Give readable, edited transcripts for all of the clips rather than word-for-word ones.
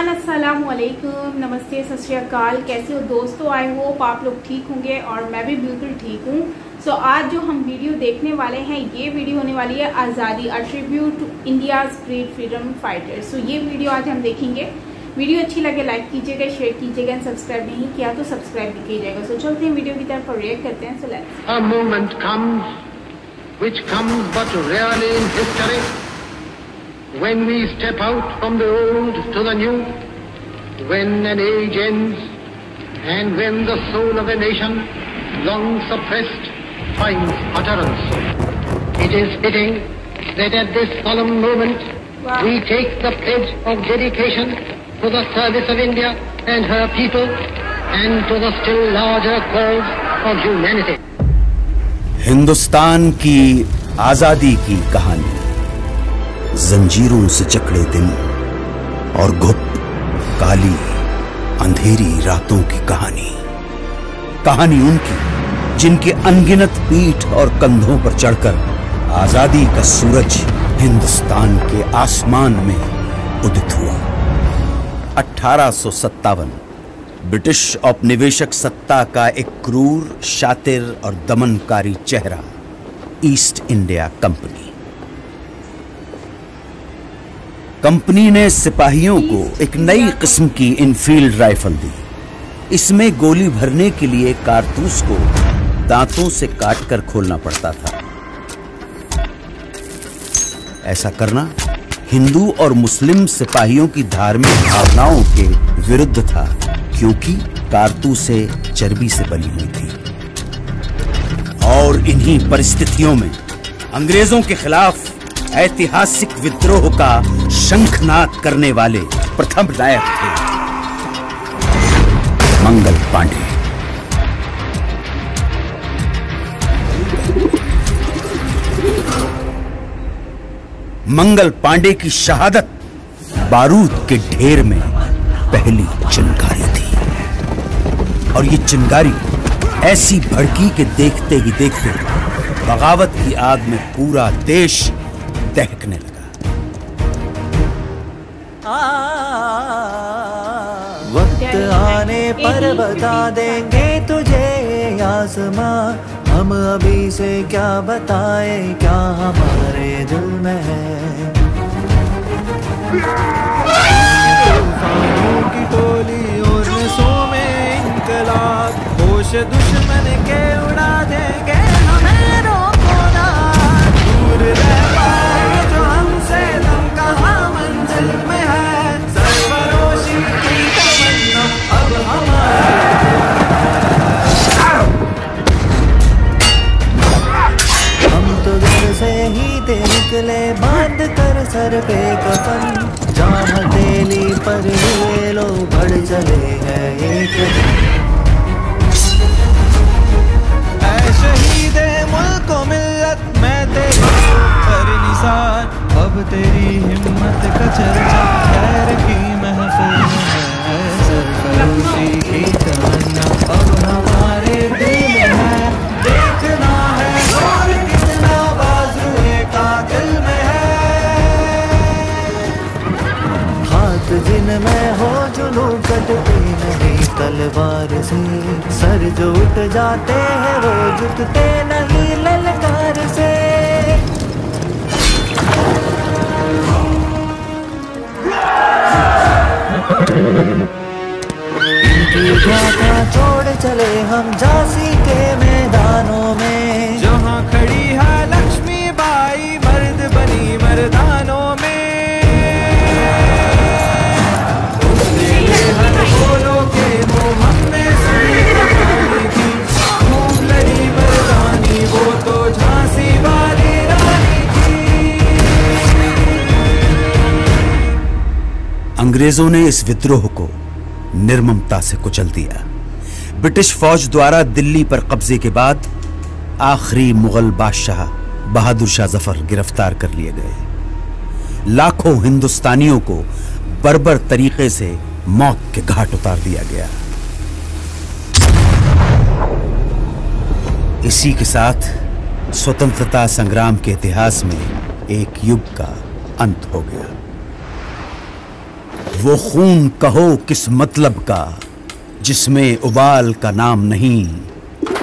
Everyone, अस्सलाम वालेकुम, नमस्ते, सत श्री अकाल। कैसे हो दोस्तों? आई होप आप लोग ठीक होंगे और मैं भी बिल्कुल ठीक हूँ। सो आज जो हम वीडियो देखने वाले हैं, ये वीडियो होने वाली है आज़ादी, a tribute to India's great freedom fighters. So ये वीडियो आज हम देखेंगे। वीडियो अच्छी लगे लाइक कीजिएगा, शेयर कीजिएगा एंड सब्सक्राइब नहीं किया तो सब्सक्राइब भी कीजिएगा। सो चलते हैं वीडियो की तरफ और रिएक्ट करते हैं। So let's. A moment comes which comes but rarely in history, when we step out from the old to the new, when an age ends and when the soul of a nation long suppressed finds utterance. It is fitting that at this solemn moment we take the pledge of dedication to the service of India and her people and to the still larger cause of humanity. Hindustan की आजादी की कहानी, जंजीरों से जकड़े दिन और घुप काली अंधेरी रातों की कहानी। कहानी उनकी जिनके अनगिनत पीठ और कंधों पर चढ़कर आजादी का सूरज हिंदुस्तान के आसमान में उदित हुआ। 1857 ब्रिटिश औपनिवेशिक सत्ता का एक क्रूर, शातिर और दमनकारी चेहरा, ईस्ट इंडिया कंपनी। कंपनी ने सिपाहियों को एक नई किस्म की इनफील्ड राइफल दी। इसमें गोली भरने के लिए कारतूस को दांतों से काटकर खोलना पड़ता था। ऐसा करना हिंदू और मुस्लिम सिपाहियों की धार्मिक भावनाओं के विरुद्ध था, क्योंकि कारतूसें चर्बी से बनी हुई थी। और इन्हीं परिस्थितियों में अंग्रेजों के खिलाफ ऐतिहासिक विद्रोह का शंखनाद करने वाले प्रथम नायक थे मंगल पांडे। मंगल पांडे की शहादत बारूद के ढेर में पहली चिंगारी थी, और ये चिंगारी ऐसी भड़की के देखते ही देखते बगावत की आग में पूरा देश दहकने लगा। वक्त आने पर बता देंगे तुझे आसमां, हम अभी से क्या बताए क्या हमारे दिल में है। तूफानों की टोली और नसों में इनकलाब, होश दुश्मन के उड़ा देंगे हमें रोको ना। दूर रह पाए जो हमसे तुम कहाँ मंजिल में है, सरफरोशी की तमन्ना अब हमारे। से ही ते निकले बांध कर सर पे कफन, जहाँ तेली पर हुए लो बढ़ चले हैं एक। ऐ शहीदे मुल्क व मिल्लत, मैं तेरी पर निसार, अब तेरी हिम्मत का चर्चा खैर की महफिल में है। सरफरोशी की तमन्ना अब हमारे दिल में है, देखना है और कितना दिल में है। हाथ जिनमें हो जुनू कटते नहीं तलवार से, सर जो उठ जाते हैं वो झुकते नहीं ललकार से। इनकी गाथा छोड़ चले हम झांसी के मैदानों में, जहाँ खड़ी है लक्ष्मी बाई मर्द बनी मर्दानों में। बोलो के वो हमने की खूब लड़ी मर्दानी, वो तो झांसी वाली रानी थी। अंग्रेजों ने इस विद्रोह को निर्ममता से कुचल दिया। ब्रिटिश फौज द्वारा दिल्ली पर कब्जे के बाद आखिरी मुगल बादशाह बहादुर शाह जफर गिरफ्तार कर लिए गए। लाखों हिंदुस्तानियों को बर्बर तरीके से मौत के घाट उतार दिया गया। इसी के साथ स्वतंत्रता संग्राम के इतिहास में एक युग का अंत हो गया। वो खून कहो किस मतलब का जिसमें उबाल का नाम नहीं,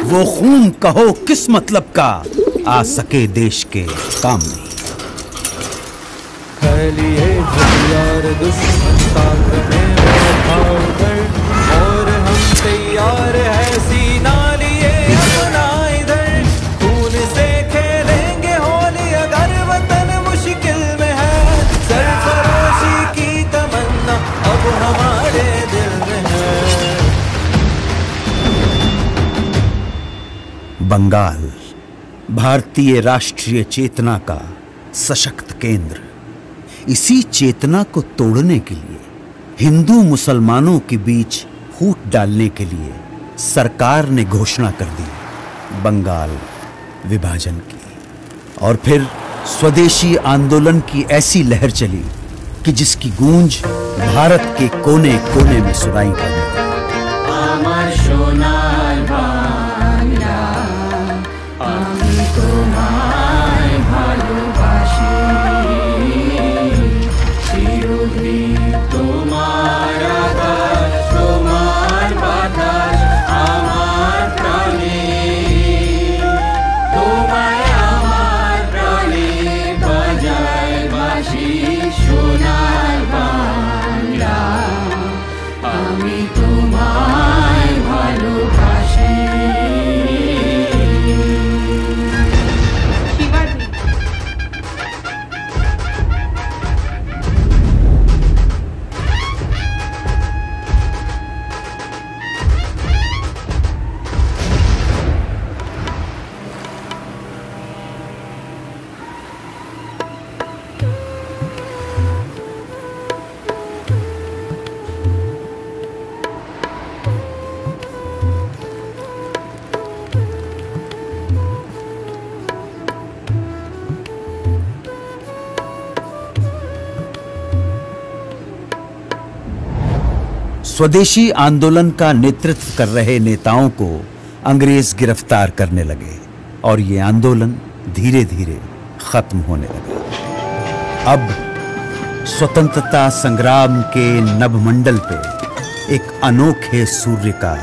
वो खून कहो किस मतलब का आ सके देश के काम नहीं। लिए हथियार दुश्मन ताकने भाव कर, और हम तैयार है सीना लिए अपना इधर। खून से खेलेंगे होली अगर वतन मुश्किल में है, सरफरोशी की तमन्ना अब हमारे दिल में है। बंगाल भारतीय राष्ट्रीय चेतना का सशक्त केंद्र। इसी चेतना को तोड़ने के लिए, हिंदू मुसलमानों के बीच फूट डालने के लिए सरकार ने घोषणा कर दी बंगाल विभाजन की। और फिर स्वदेशी आंदोलन की ऐसी लहर चली कि जिसकी गूंज भारत के कोने कोने में सुनाई पड़ी। स्वदेशी आंदोलन का नेतृत्व कर रहे नेताओं को अंग्रेज गिरफ्तार करने लगे और ये आंदोलन धीरे धीरे खत्म होने लगा। अब स्वतंत्रता संग्राम के नभमंडल पे एक अनोखे सूर्य का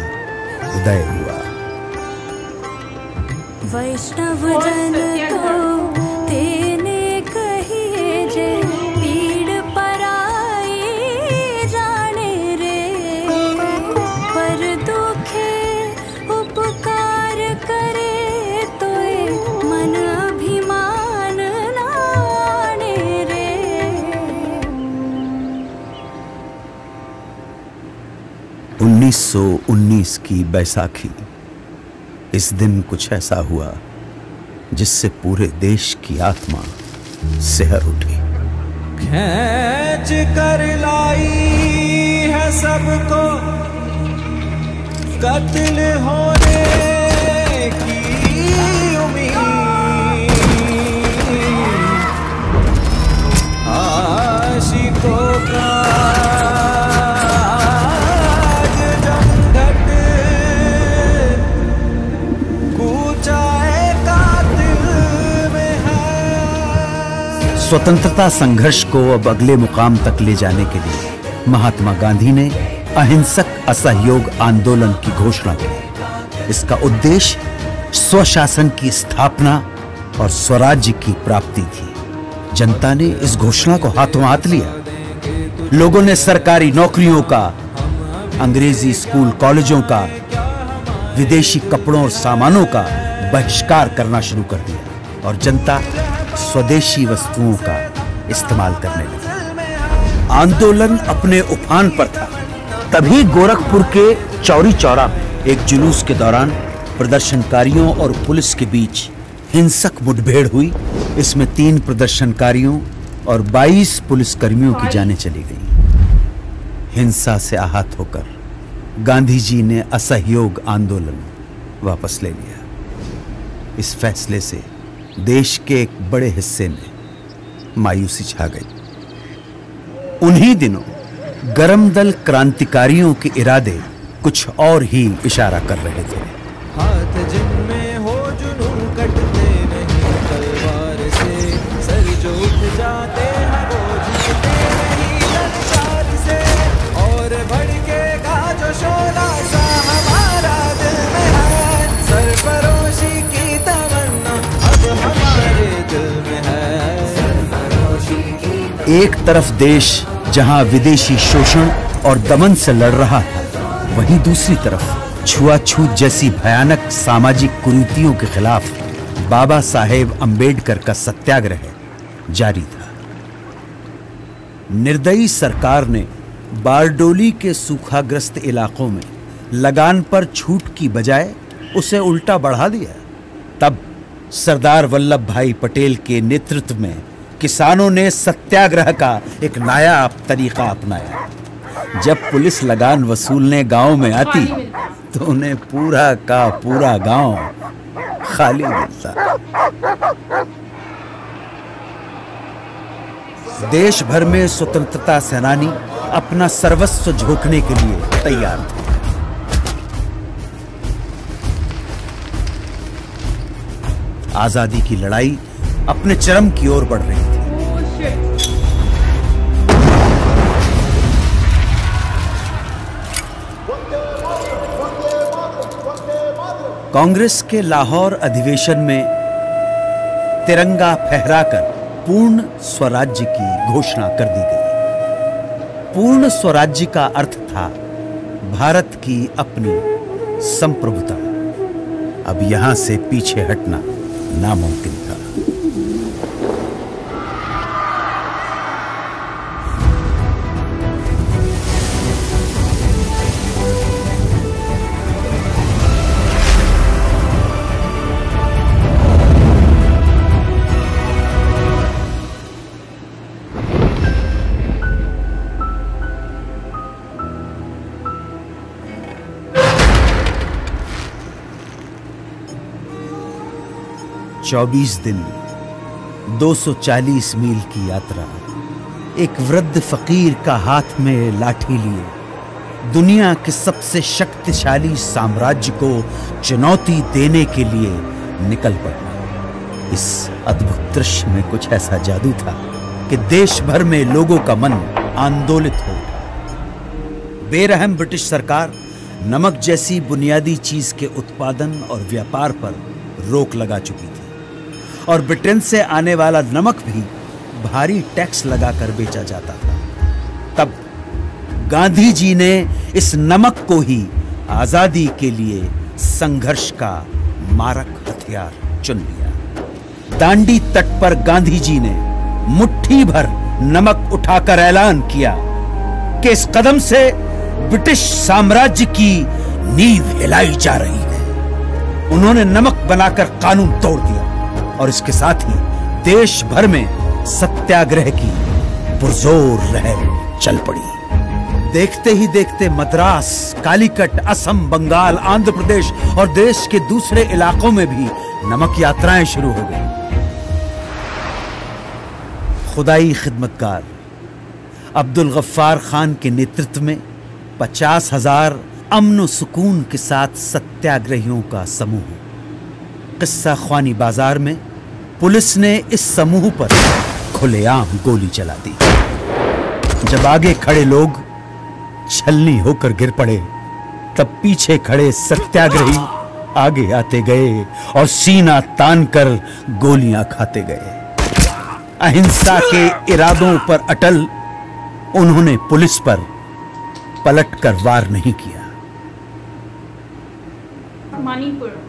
उदय हुआ। वैष्णव जन तो तेने कहिए जे पीड़ पराई जाने रे, पर दुखे उपकार करे तो मन अभिमान नाने रे। 1919 की बैसाखी। इस दिन कुछ ऐसा हुआ जिससे पूरे देश की आत्मा सिहर उठी। खींच कर लाई है सबको कत्ल होने की उम्मीद, आशिकों का स्वतंत्रता संघर्ष को अब अगले मुकाम तक ले जाने के लिए महात्मा गांधी ने अहिंसक असहयोग आंदोलन की घोषणा की। इसका उद्देश्य स्वशासन की स्थापना और स्वराज्य की प्राप्ति थी। जनता ने इस घोषणा को हाथों हाथ लिया। लोगों ने सरकारी नौकरियों का, अंग्रेजी स्कूल कॉलेजों का, विदेशी कपड़ों और सामानों का बहिष्कार करना शुरू कर दिया और जनता स्वदेशी वस्तुओं का इस्तेमाल करने लगी। आंदोलन अपने उफान पर था। तभी गोरखपुर के चौरी चौरा में एक जुलूस के दौरान प्रदर्शनकारियों और पुलिस के बीच हिंसक मुठभेड़ हुई। इसमें 3 प्रदर्शनकारियों और 22 पुलिसकर्मियों की जानें चली गईं। हिंसा से आहत होकर गांधी जी ने असहयोग आंदोलन वापस ले लिया। इस फैसले से देश के एक बड़े हिस्से में मायूसी छा गई। उन्हीं दिनों गरम दल क्रांतिकारियों के इरादे कुछ और ही इशारा कर रहे थे। हाथ जिनमें हो जुनून कटते नहीं तलवार से, सर जो उठ जाते हैं वो झुकते नहीं ललकार से। एक तरफ देश जहां विदेशी शोषण और दमन से लड़ रहा था, वहीं दूसरी तरफ छुआछूत जैसी भयानक सामाजिक कुरीतियों के खिलाफ बाबा साहेब अंबेडकर का सत्याग्रह जारी था। निर्दयी सरकार ने बारडोली के सूखाग्रस्त इलाकों में लगान पर छूट की बजाय उसे उल्टा बढ़ा दिया। तब सरदार वल्लभ भाई पटेल के नेतृत्व में किसानों ने सत्याग्रह का एक नायाब तरीका अपनाया। जब पुलिस लगान वसूलने गांव में आती तो उन्हें पूरा का पूरा गांव खाली मिलता। देश भर में स्वतंत्रता सेनानी अपना सर्वस्व झोंकने के लिए तैयार थे। आजादी की लड़ाई अपने चरम की ओर बढ़ रही थी। कांग्रेस के लाहौर अधिवेशन में तिरंगा फहराकर पूर्ण स्वराज्य की घोषणा कर दी गई। पूर्ण स्वराज्य का अर्थ था भारत की अपनी संप्रभुता। अब यहां से पीछे हटना नामुमकिन था। चौबीस दिन 240 मील की यात्रा, एक वृद्ध फकीर का हाथ में लाठी लिए दुनिया के सबसे शक्तिशाली साम्राज्य को चुनौती देने के लिए निकल पड़ना। इस अद्भुत दृश्य में कुछ ऐसा जादू था कि देश भर में लोगों का मन आंदोलित हो उठा। बेरहम ब्रिटिश सरकार नमक जैसी बुनियादी चीज के उत्पादन और व्यापार पर रोक लगा चुकी थी और ब्रिटेन से आने वाला नमक भी भारी टैक्स लगाकर बेचा जाता था। तब गांधी जी ने इस नमक को ही आजादी के लिए संघर्ष का मारक हथियार चुन लिया। दांडी तट पर गांधी जी ने मुट्ठी भर नमक उठाकर ऐलान किया कि इस कदम से ब्रिटिश साम्राज्य की नींव हिलाई जा रही है। उन्होंने नमक बनाकर कानून तोड़ दिया और इसके साथ ही देश भर में सत्याग्रह की पुरजोर लहर चल पड़ी। देखते ही देखते मद्रास, कालीकट, असम, बंगाल, आंध्र प्रदेश और देश के दूसरे इलाकों में भी नमक यात्राएं शुरू हो गई। खुदाई खिदमतगार अब्दुल गफ्फार खान के नेतृत्व में 50,000 अमन सुकून के साथ सत्याग्रहियों का समूह। किस्सा ख्वानी बाजार में पुलिस ने इस समूह पर खुलेआम गोली चला दी। जब आगे खड़े लोग छलनी होकर गिर पड़े, तब पीछे खड़े सत्याग्रही आगे आते गए और सीना तानकर गोलियां खाते गए। अहिंसा के इरादों पर अटल उन्होंने पुलिस पर पलटकर वार नहीं किया। मणिपुर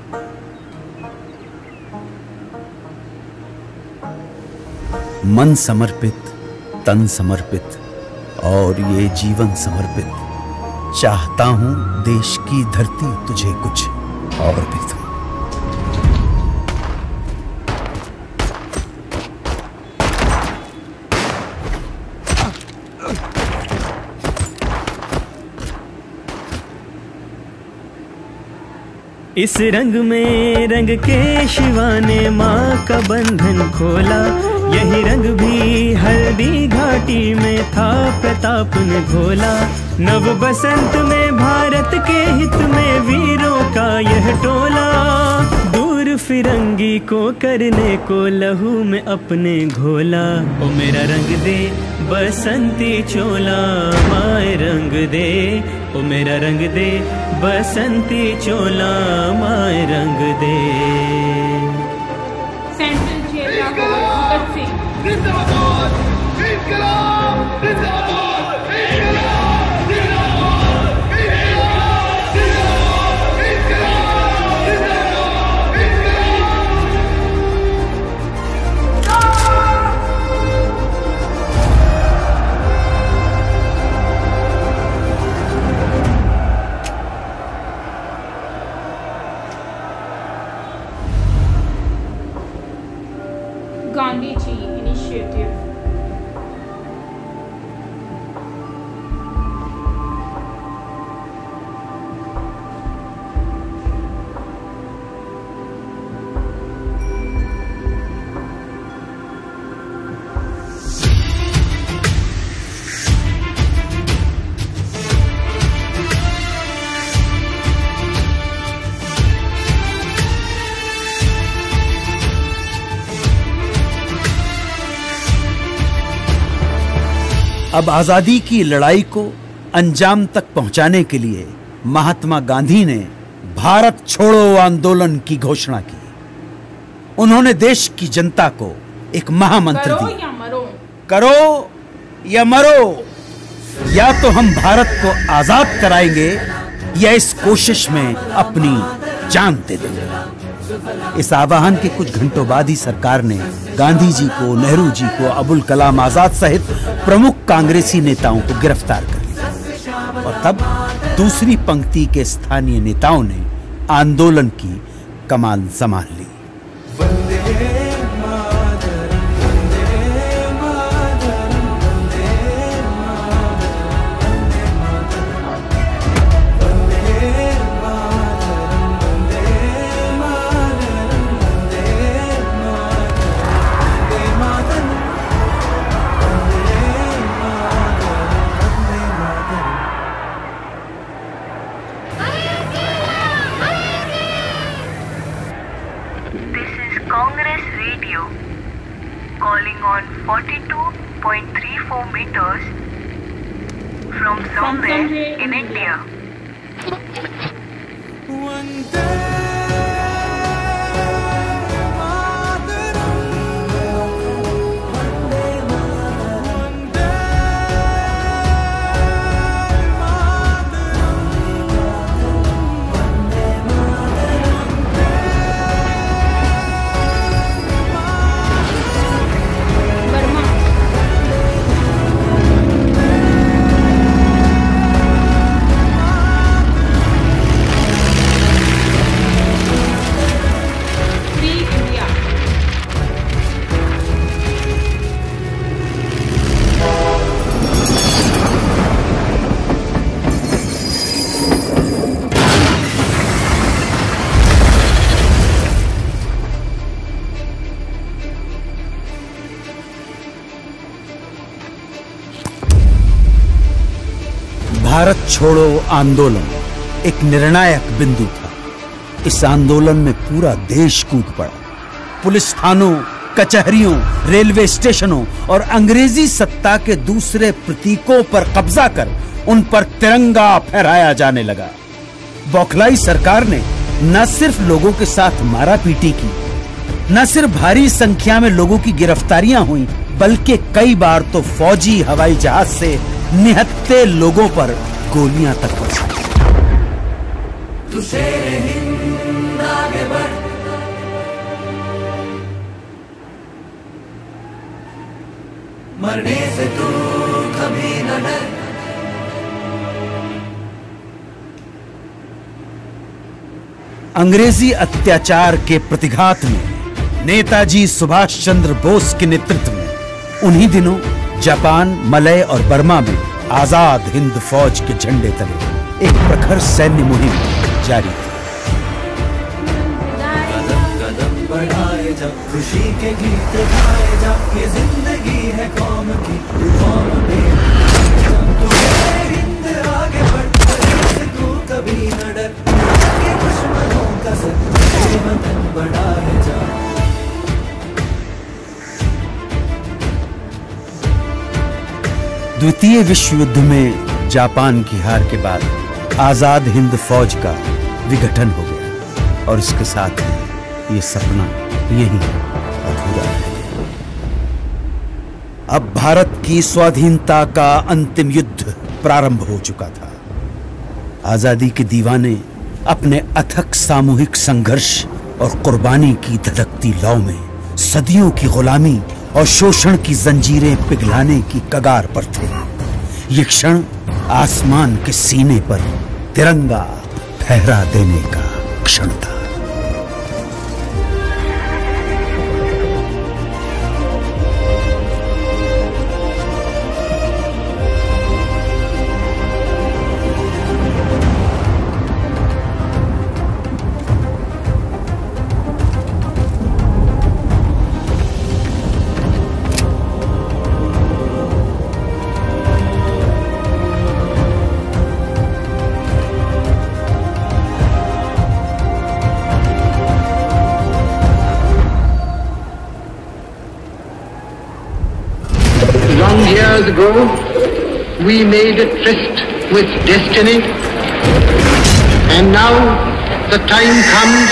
मन समर्पित, तन समर्पित और ये जीवन समर्पित, चाहता हूं देश की धरती तुझे कुछ और भी दूं। इस रंग में रंग के शिवा ने माँ का बंधन खोला, यही रंग भी हल्दी घाटी में था प्रताप ने घोला। नव बसंत में भारत के हित में वीरों का यह टोला, दूर फिरंगी को करने को लहू में अपने घोला। ओ मेरा रंग दे बसंती चोला, माए रंग दे, ओ मेरा रंग दे बसंती चोला, माए रंग दे। Central jail Bhagat Singh. Gandhi ji initiative. अब आजादी की लड़ाई को अंजाम तक पहुंचाने के लिए महात्मा गांधी ने भारत छोड़ो आंदोलन की घोषणा की। उन्होंने देश की जनता को एक महामंत्र करो दिया, या मरो। करो या मरो, या तो हम भारत को आजाद कराएंगे या इस कोशिश में अपनी जान दे देंगे। इस आह्वान के कुछ घंटों बाद ही सरकार ने गांधी जी को, नेहरू जी को, अबुल कलाम आजाद सहित प्रमुख कांग्रेसी नेताओं को गिरफ्तार कर लिया और तब दूसरी पंक्ति के स्थानीय नेताओं ने आंदोलन की कमान संभाल ली। Congress Radio calling on 42.34 meters from somewhere in India. Bharat छोड़ो आंदोलन एक निर्णायक बिंदु था। इस आंदोलन में पूरा देश कूद पड़ा। पुलिस थानों, कचहरियों, रेलवे स्टेशनों और अंग्रेजी सत्ता के दूसरे प्रतीकों पर कब्जा कर उन पर तिरंगा फहराया जाने लगा। बौखलाई सरकार ने न सिर्फ लोगों के साथ मारापीटी की, न सिर्फ भारी संख्या में लोगों की गिरफ्तारियां हुई, बल्कि कई बार तो फौजी हवाई जहाज से निहत्थे लोगों पर गोलियां तक बरसाई। मरने से तू कभी न डर। अंग्रेजी अत्याचार के प्रतिघात में नेताजी सुभाष चंद्र बोस के नेतृत्व में उन्हीं दिनों जापान, मलय और बर्मा में आजाद हिंद फौज के झंडे तले एक प्रखर सैन्य मुहिम जारी थी। कदम कदम बढ़ाए जा, खुशी के गीत गाए जा, ये जिंदगी है कौम की, कौम में तू हिंद आगे बढ़, तू कभी न डर, के दुश्मनों का सर वतन बढ़ाए जा। द्वितीय विश्व युद्ध में जापान की हार के बाद आजाद हिंद फौज का विघटन हो गया और इसके साथ ही ये सपना यहीं अधूरा रह गया। अब भारत की स्वाधीनता का अंतिम युद्ध प्रारंभ हो चुका था। आजादी के दीवाने अपने अथक सामूहिक संघर्ष और कुर्बानी की धधकती लौ में सदियों की गुलामी और शोषण की जंजीरें पिघलाने की कगार पर थे। ये क्षण आसमान के सीने पर तिरंगा फहरा देने का क्षण था। years ago, we made a tryst with destiny, and now the time comes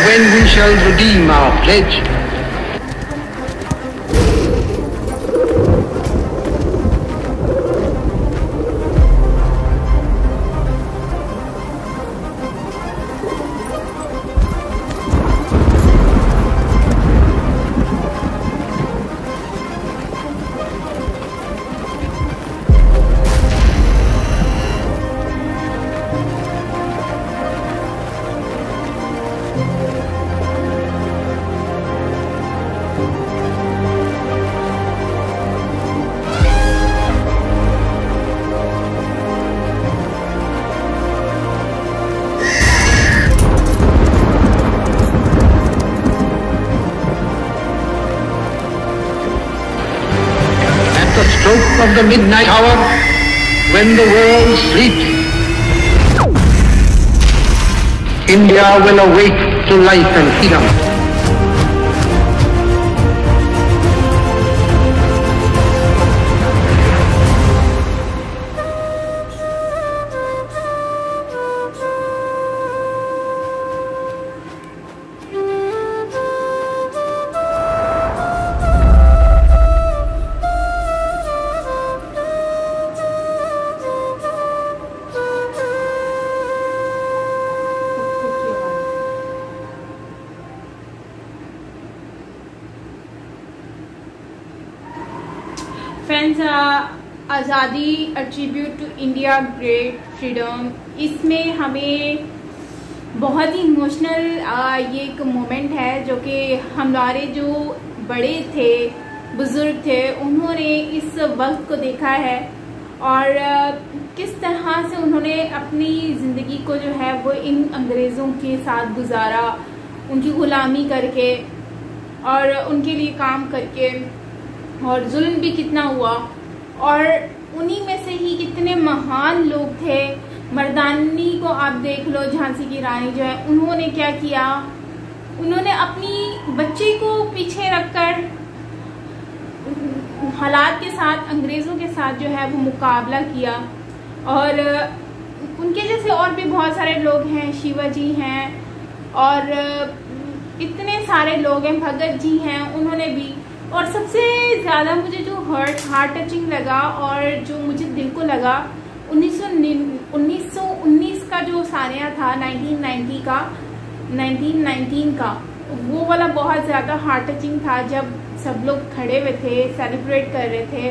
when we shall redeem our pledge. Stroke of the midnight hour, when the world sleeps, India will awake to life and freedom. Friends, आज़ादी attribute to India great freedom, इसमें हमें बहुत ही emotional ये एक moment है जो कि हमारे जो बड़े थे, बुजुर्ग थे, उन्होंने इस वक्त को देखा है और किस तरह से उन्होंने अपनी ज़िंदगी को जो है वो इन अंग्रेज़ों के साथ गुजारा, उनकी ग़ुलामी करके और उनके लिए काम करके, और जुल्म भी कितना हुआ। और उन्हीं में से ही कितने महान लोग थे। मर्दानी को आप देख लो, झांसी की रानी जो है, उन्होंने क्या किया, उन्होंने अपनी बच्चे को पीछे रखकर हालात के साथ, अंग्रेज़ों के साथ जो है वो मुकाबला किया। और उनके जैसे और भी बहुत सारे लोग हैं, शिवाजी हैं और इतने सारे लोग हैं, भगत जी हैं, उन्होंने भी। और सबसे ज़्यादा मुझे जो हार्ट टचिंग लगा और जो मुझे दिल को लगा, 1919 का जो सानिया था, 1919 का, वो वाला बहुत ज़्यादा हार्ट टचिंग था, जब सब लोग खड़े हुए थे, सेलिब्रेट कर रहे थे।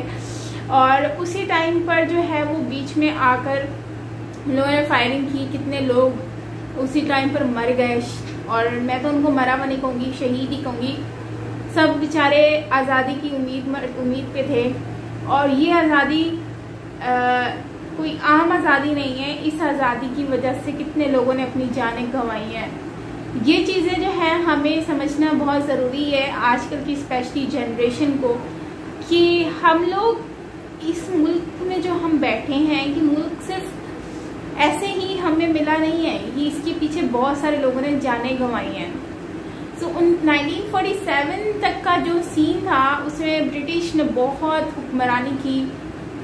और उसी टाइम पर जो है वो बीच में आकर लोगों ने फायरिंग की, कितने लोग उसी टाइम पर मर गए। और मैं तो उनको मरा हुआ नहीं कहूँगी, शहीद ही कहूँगी। सब बेचारे आज़ादी की उम्मीद पे थे। और ये आज़ादी कोई आम आज़ादी नहीं है। इस आज़ादी की वजह से कितने लोगों ने अपनी जानें गंवाई हैं। ये चीज़ें जो है हमें समझना बहुत ज़रूरी है आजकल की स्पेशली जनरेशन को, कि हम लोग इस मुल्क में जो हम बैठे हैं, कि मुल्क सिर्फ ऐसे ही हमें मिला नहीं है, ये इसके पीछे बहुत सारे लोगों ने जानें गंवाई हैं। तो 1947 तक का जो सीन था, उसमें ब्रिटिश ने बहुत हुक्मरानी की।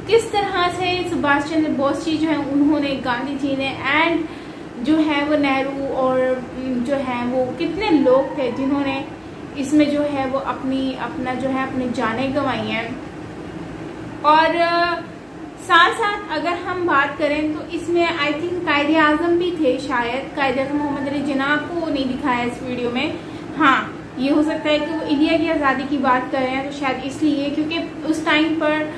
किस तरह से सुभाष चंद्र बोस जी जो है, उन्होंने, गांधी जी ने, एंड जो है वो नेहरू और जो है वो कितने लोग थे जिन्होंने इसमें जो है वो अपनी जानें गंवाई हैं। और साथ साथ अगर हम बात करें तो इसमें आई थिंक कायदे आज़म भी थे, शायद कायदे आज़म मोहम्मद अली जिन्ना को नहीं दिखाया इस वीडियो में। हाँ, ये हो सकता है कि वो इंडिया की आज़ादी की बात कर रहे हैं, तो शायद इसलिए, क्योंकि उस टाइम पर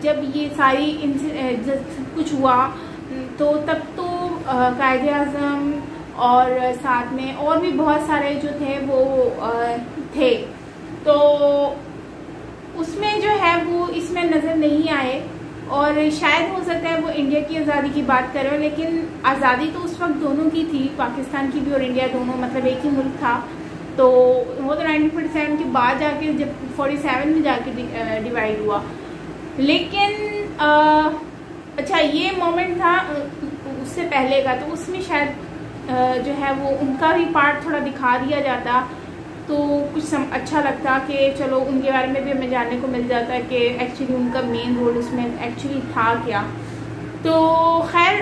जब ये सारी कुछ हुआ तो तब तो कायदे आज़म और साथ में और भी बहुत सारे जो थे वो थे, तो उसमें जो है वो इसमें नज़र नहीं आए। और शायद हो सकता है वो इंडिया की आज़ादी की बात कर रहे हो, लेकिन आज़ादी तो उस वक्त दोनों की थी, पाकिस्तान की भी और इंडिया दोनों, मतलब एक ही मुल्क था। तो वो तो 1947 के बाद जाके, जब 47 में जाके डिवाइड हुआ। लेकिन अच्छा, ये मोमेंट था उससे पहले का, तो उसमें शायद जो है वो उनका भी पार्ट थोड़ा दिखा दिया जाता। तो कुछ अच्छा लगता कि चलो उनके बारे में भी हमें जानने को मिल जाता है कि एक्चुअली उनका मेन रोल उसमें एक्चुअली था क्या। तो खैर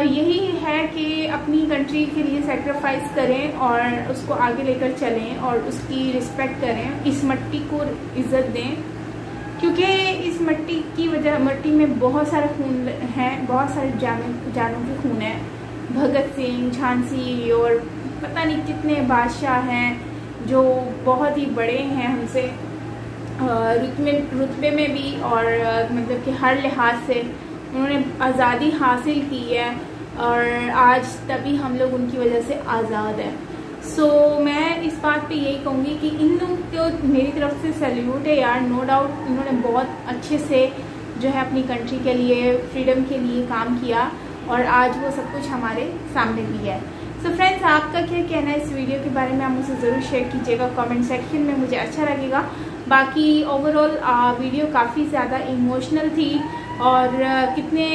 यही है कि अपनी कंट्री के लिए सेक्रीफाइस करें और उसको आगे लेकर चलें और उसकी रिस्पेक्ट करें, इस मिट्टी को इज़्ज़त दें, क्योंकि इस मिट्टी की वजह, मिट्टी में बहुत सारे खून हैं, बहुत सारे जानों के खून है। भगत सिंह, झांसी और पता नहीं कितने बादशाह हैं जो बहुत ही बड़े हैं हमसे रुतबे में भी, और मतलब कि हर लिहाज से उन्होंने आज़ादी हासिल की है और आज तभी हम लोग उनकी वजह से आज़ाद हैं। सो मैं इस बात पे यही कहूँगी कि इन लोगों को मेरी तरफ से सैल्यूट है यार, नो डाउट इन्होंने बहुत अच्छे से जो है अपनी कंट्री के लिए, फ्रीडम के लिए काम किया और आज वो सब कुछ हमारे सामने भी है। सो फ्रेंड्स, आपका क्या कहना है इस वीडियो के बारे में, आप मुझसे ज़रूर शेयर कीजिएगा कमेंट सेक्शन में, मुझे अच्छा लगेगा। बाकी ओवरऑल वीडियो काफ़ी ज़्यादा इमोशनल थी और कितने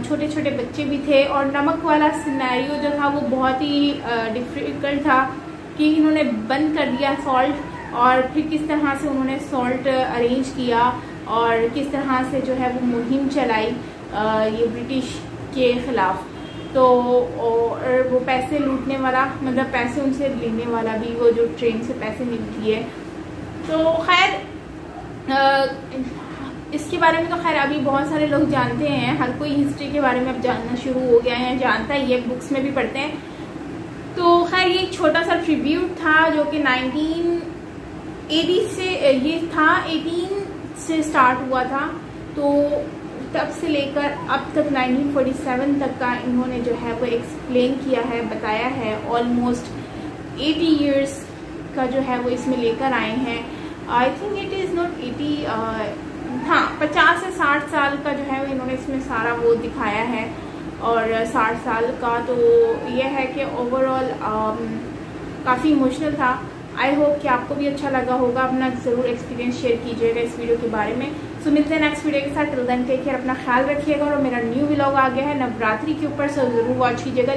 छोटे छोटे बच्चे भी थे और नमक वाला सिनेरियो जो था वो बहुत ही डिफ़िकल्ट था कि इन्होंने बंद कर दिया सॉल्ट और फिर किस तरह से उन्होंने सॉल्ट अरेंज किया और किस तरह से जो है वो मुहिम चलाई ये ब्रिटिश के ख़िलाफ़। तो और वो पैसे लूटने वाला, मतलब पैसे उनसे लेने वाला भी, वो जो ट्रेन से पैसे निकली है। तो खैर इसके बारे में तो खैर अभी बहुत सारे लोग जानते हैं, हर कोई हिस्ट्री के बारे में अब जानना शुरू हो गया है, जानता ही है, बुक्स में भी पढ़ते हैं। तो खैर ये एक छोटा सा ट्रिब्यूट था जो कि 1980 से ये था, 18 से स्टार्ट हुआ था, तो तब से लेकर अब तक 1947 तक का इन्होंने जो है वो एक्सप्लेन किया है, बताया है। ऑलमोस्ट 80 इयर्स का जो है वो इसमें लेकर आए हैं। I think it is not 80, हाँ 50 से 60 साल का जो है वो इन्होंने इसमें सारा वो दिखाया है और 60 साल का। तो यह है कि ओवरऑल काफ़ी इमोशनल था। आई होप कि आपको भी अच्छा लगा होगा, अपना ज़रूर एक्सपीरियंस शेयर कीजिएगा इस वीडियो के बारे में। सो मिलते हैं नेक्स्ट वीडियो के साथ, टिल देन टेक केयर, अपना ख्याल रखिएगा। और मेरा न्यू व्लॉग आ गया है नवरात्रि के ऊपर, सो ज़रूर वॉच कीजिएगा।